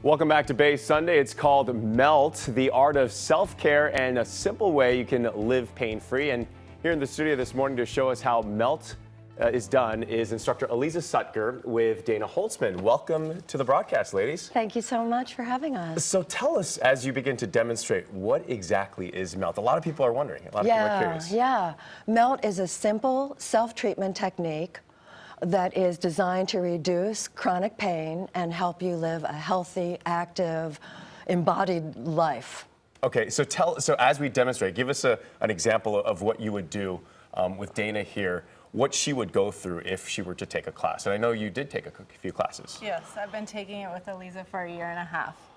Welcome back to Bay Sunday. It's called Melt, the art of self-care and a simple way you can live pain-free. And here in the studio this morning to show us how Melt is done is instructor Aliza Sutker with Dana Holtzman. Welcome to the broadcast, ladies. Thank you so much for having us. So tell us, as you begin to demonstrate, what exactly is Melt? A lot of people are wondering. A lot of people are curious. Yeah. Melt is a simple self-treatment technique that is designed to reduce chronic pain and help you live a healthy, active, embodied life. Okay, so as we demonstrate, give us an example of what you would do with Dana here, what she would go through if she were to take a class. And I know you did take a few classes. Yes, I've been taking it with Aliza for 1.5 years,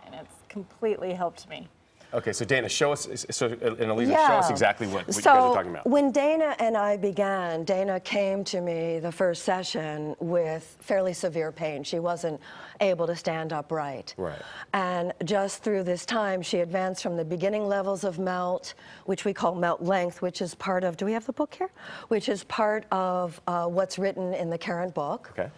and it's completely helped me. Okay, so Dana, show us, and Aliza, show us exactly what you guys are talking about. When Dana and I began, Dana came to me the first session with fairly severe pain. She wasn't able to stand upright. Right. And just through this time, she advanced from the beginning levels of Melt, which we call Melt Length, which is part of, do we have the book here? Which is part of what's written in the current book. Okay.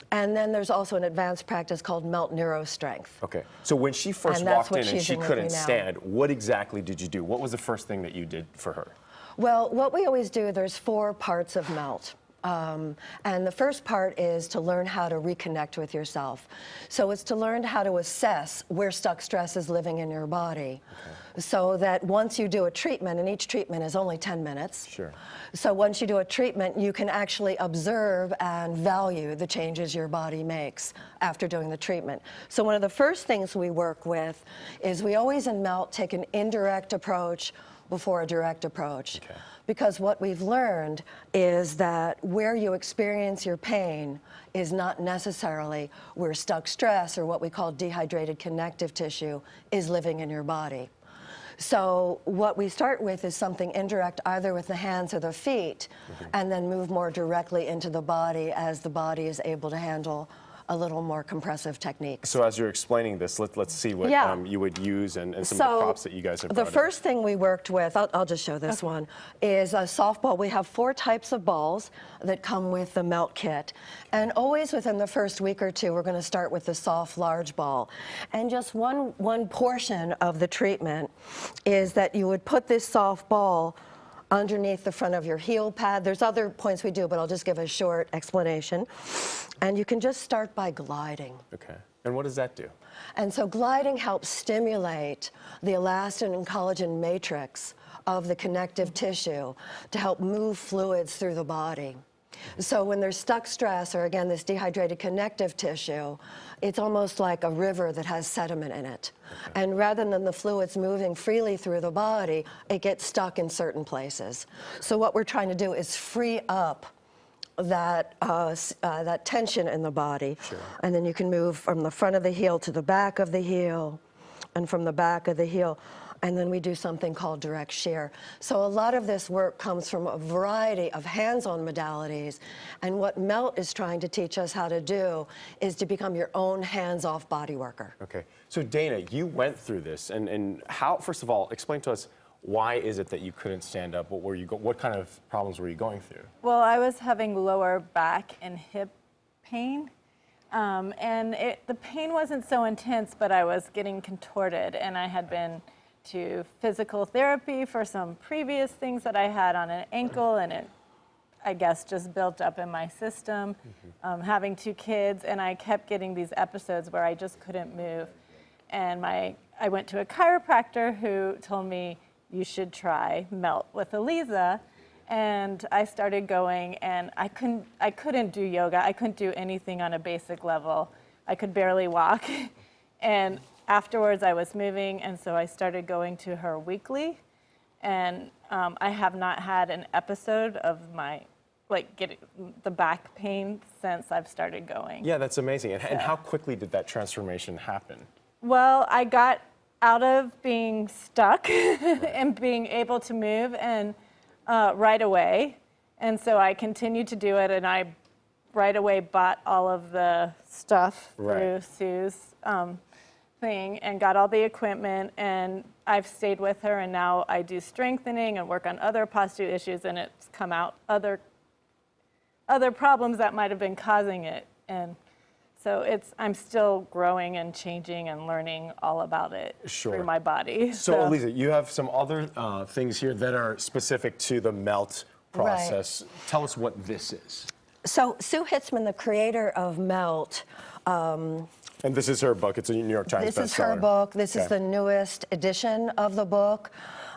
And then there's also an advanced practice called Melt Neurostrength. Okay. So when she first walked in and she couldn't stand, what exactly did you do? What was the first thing that you did for her? Well, what we always do, there's 4 parts of Melt. And the first part is to learn how to reconnect with yourself. So it's to learn how to assess where stuck stress is living in your body. Okay. So that once you do a treatment, and each treatment is only 10 minutes. Sure. So once you do a treatment, you can actually observe and value the changes your body makes after doing the treatment. So one of the first things we work with is we always in Melt take an indirect approach before a direct approach. Okay. Because what we've learned is that where you experience your pain is not necessarily where stuck stress or what we call dehydrated connective tissue is living in your body. So what we start with is something indirect, either with the hands or the feet, and then move more directly into the body as the body is able to handle a little more compressive techniques. So as you're explaining this, let's see what you would use and some of the props that you guys have brought The first thing we worked with, I'll just show this one, is a softball. We have 4 types of balls that come with the Melt kit. And always within the first week or 2, we're going to start with the soft, large ball. And just one portion of the treatment is that you would put this soft ball underneath the front of your heel pad. There's other points we do, but I'll just give a short explanation. And you can just start by gliding. Okay. And what does that do? And so gliding helps stimulate the elastin and collagen matrix of the connective tissue to help move fluids through the body. So when there's stuck stress, or again, this dehydrated connective tissue, it's almost like a river that has sediment in it. Okay. And rather than the fluids moving freely through the body, it gets stuck in certain places. So what we're trying to do is free up that tension in the body. Sure. And then you can move from the front of the heel to the back of the heel, and from the back of the heel. And then we do something called direct shear. So a lot of this work comes from a variety of hands-on modalities. And what Melt is trying to teach us how to do is to become your own hands-off body worker. Okay. So Dana, you went through this, and how, first of all, explain to us, why is it that you couldn't stand up? What kind of problems were you going through? Well, I was having lower back and hip pain. And the pain wasn't so intense, but I was getting contorted, and I had been to physical therapy for some previous things that I had on an ankle, and it, I guess, just built up in my system. Having 2 kids, and I kept getting these episodes where I just couldn't move. And I went to a chiropractor who told me, you should try Melt with Aliza. And I started going, and I couldn't do yoga. I couldn't do anything on a basic level. I could barely walk. And afterwards, I was moving, and so I started going to her weekly. And I have not had an episode of my, getting the back pain since I've started going. Yeah, that's amazing. And how quickly did that transformation happen? Well, I got out of being stuck and being able to move and right away. And so I continued to do it, and I right away bought all of the stuff through Sue's thing and got all the equipment, and I've stayed with her, and now I do strengthening and work on other posture issues, and it's come out other problems that might have been causing it. And So I'm still growing and changing and learning all about it through my body. So Aliza, you have some other things here that are specific to the melt process. Right. Tell us what this is. So Sue Hitzman, the creator of Melt, and this is her book. It's a New York Times bestseller. This is her book. This is the newest edition of the book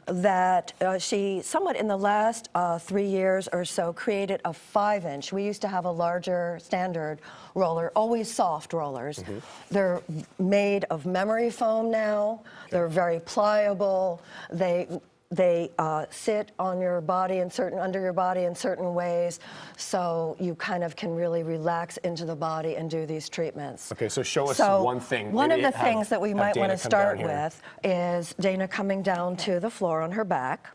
that she, somewhat in the last 3 years or so, created a 5-inch. We used to have a larger standard roller, always soft rollers. They're made of memory foam now. They're very pliable. They sit on your body under your body in certain ways, so you kind of can really relax into the body and do these treatments. Okay, so show us one thing. One of the things that we might want to start with is Dana coming down to the floor on her back.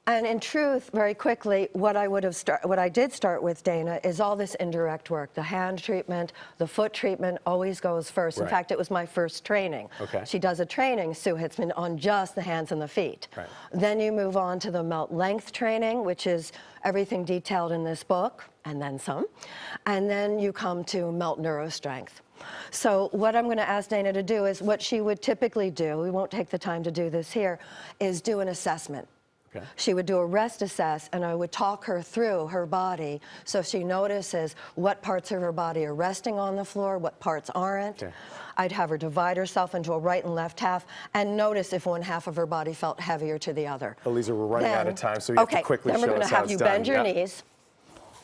And in truth, very quickly, what I did start with, Dana, is all this indirect work. The hand treatment, the foot treatment always goes first. In fact, it was my first training. She does a training, Sue Hitzman, on just the hands and the feet. Then you move on to the melt length training, which is everything detailed in this book, and then some. And then you come to melt neurostrength. So what I'm going to ask Dana to do is what she would typically do, we won't take the time to do this here, is do an assessment. She would do a rest assess, and I would talk her through her body so she notices what parts of her body are resting on the floor, what parts aren't. I'd have her divide herself into a right and left half and notice if one half of her body felt heavier to the other. Aliza, we're running out of time, so you have to quickly show us how it's done. Then we're going to have you bend your knees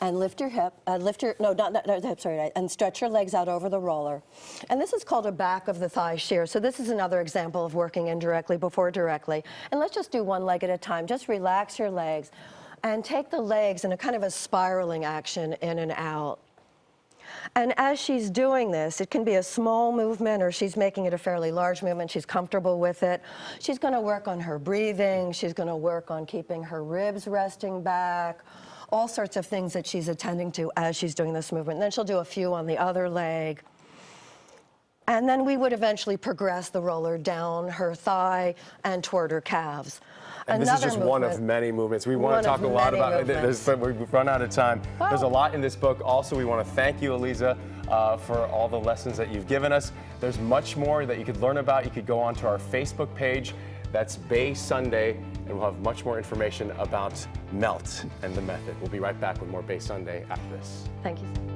and lift your hip, and stretch your legs out over the roller. And this is called a back of the thigh shear. So this is another example of working indirectly before directly. And let's just do one leg at a time. Just relax your legs and take the legs in a kind of a spiraling action in and out. And as she's doing this, it can be a small movement or she's making it a fairly large movement. She's comfortable with it. She's going to work on her breathing. She's going to work on keeping her ribs resting back. All sorts of things that she's attending to as she's doing this movement. And then she'll do a few on the other leg. And then we would eventually progress the roller down her thigh and toward her calves. And this is just one of many movements. We want to talk a lot about it, but we've run out of time. There's a lot in this book. Also, we want to thank you, Aliza, for all the lessons that you've given us. There's much more that you could learn about. You could go onto our Facebook page. That's Bay Sunday, and we'll have much more information about Melt and the method. We'll be right back with more Bay Sunday after this. Thank you.